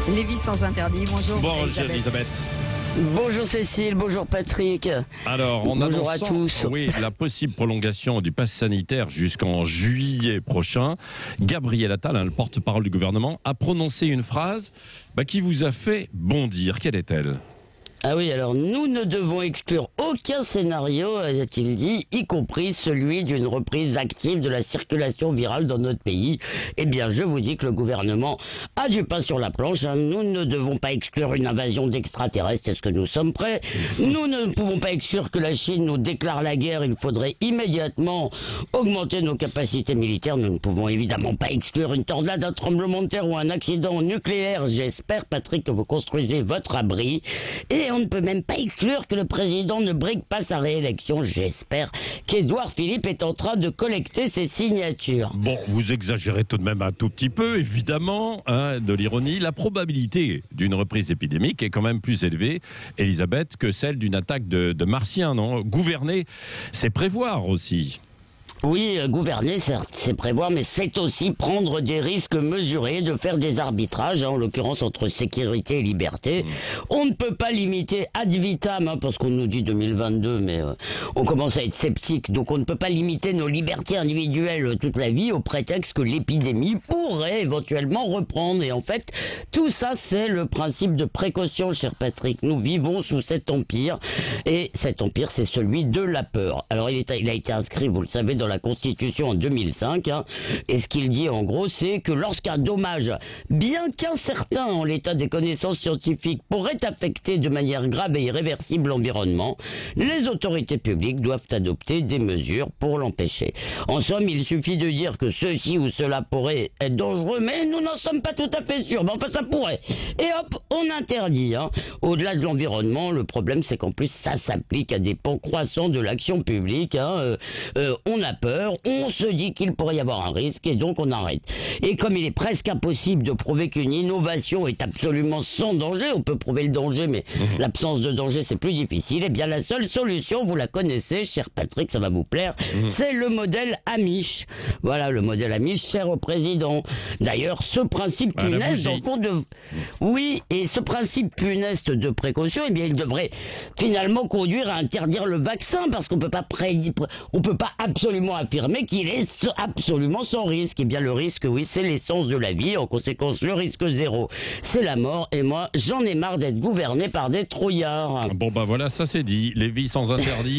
Lévis sans interdit, bonjour. Bonjour Elisabeth. Bonjour Cécile, bonjour Patrick. Alors, en bonjour annonçant, à tous. oui, la possible prolongation du pass sanitaire jusqu'en juillet prochain, Gabriel Attal, le porte-parole du gouvernement, a prononcé une phrase qui vous a fait bondir. Quelle est-elle ? Ah oui, alors nous ne devons exclure aucun scénario, a-t-il dit, y compris celui d'une reprise active de la circulation virale dans notre pays. Eh bien, je vous dis que le gouvernement a du pain sur la planche. Nous ne devons pas exclure une invasion d'extraterrestres. Est-ce que nous sommes prêts ? Nous ne pouvons pas exclure que la Chine nous déclare la guerre. Il faudrait immédiatement augmenter nos capacités militaires. Nous ne pouvons évidemment pas exclure une tornade, un tremblement de terre ou un accident nucléaire. J'espère, Patrick, que vous construisez votre abri. Et on ne peut même pas exclure que le président ne brigue pas sa réélection. J'espère qu'Édouard Philippe est en train de collecter ses signatures. Bon, vous exagérez tout de même un tout petit peu, évidemment, de l'ironie. La probabilité d'une reprise épidémique est quand même plus élevée, Elisabeth, que celle d'une attaque de martiens, non ? Gouverner, c'est prévoir aussi. Oui, gouverner, certes, c'est prévoir, mais c'est aussi prendre des risques mesurés, de faire des arbitrages, en l'occurrence entre sécurité et liberté. On ne peut pas limiter ad vitam, parce qu'on nous dit 2022, mais on commence à être sceptique, donc on ne peut pas limiter nos libertés individuelles toute la vie au prétexte que l'épidémie pourrait éventuellement reprendre. Et en fait, tout ça, c'est le principe de précaution, cher Patrick. Nous vivons sous cet empire, et cet empire, c'est celui de la peur. Alors, il a été inscrit, vous le savez, dans la Constitution en 2005, et ce qu'il dit en gros, c'est que lorsqu'un dommage, bien qu'incertain en l'état des connaissances scientifiques, pourrait affecter de manière grave et irréversible l'environnement, les autorités publiques doivent adopter des mesures pour l'empêcher. En somme, il suffit de dire que ceci ou cela pourrait être dangereux, mais nous n'en sommes pas tout à fait sûrs. Mais enfin, ça pourrait. Et hop, on interdit. Au-delà de l'environnement, le problème, c'est qu'en plus, ça s'applique à des pans croissants de l'action publique. On a peur, on se dit qu'il pourrait y avoir un risque et donc on arrête. Et comme il est presque impossible de prouver qu'une innovation est absolument sans danger, on peut prouver le danger, mais l'absence de danger c'est plus difficile, et bien la seule solution, vous la connaissez, cher Patrick, ça va vous plaire, c'est le modèle Amish. Voilà, le modèle Amish, cher au président. D'ailleurs, ce principe funeste, dans le fond de... Oui, et ce principe funeste de précaution, eh bien il devrait finalement conduire à interdire le vaccin, parce qu'on peut pas on peut pas absolument affirmer qu'il est absolument sans risque. Et bien le risque, oui, c'est l'essence de la vie. En conséquence, le risque zéro, c'est la mort. Et moi, j'en ai marre d'être gouverné par des trouillards. Bon, voilà, ça c'est dit. Lévis sans interdit.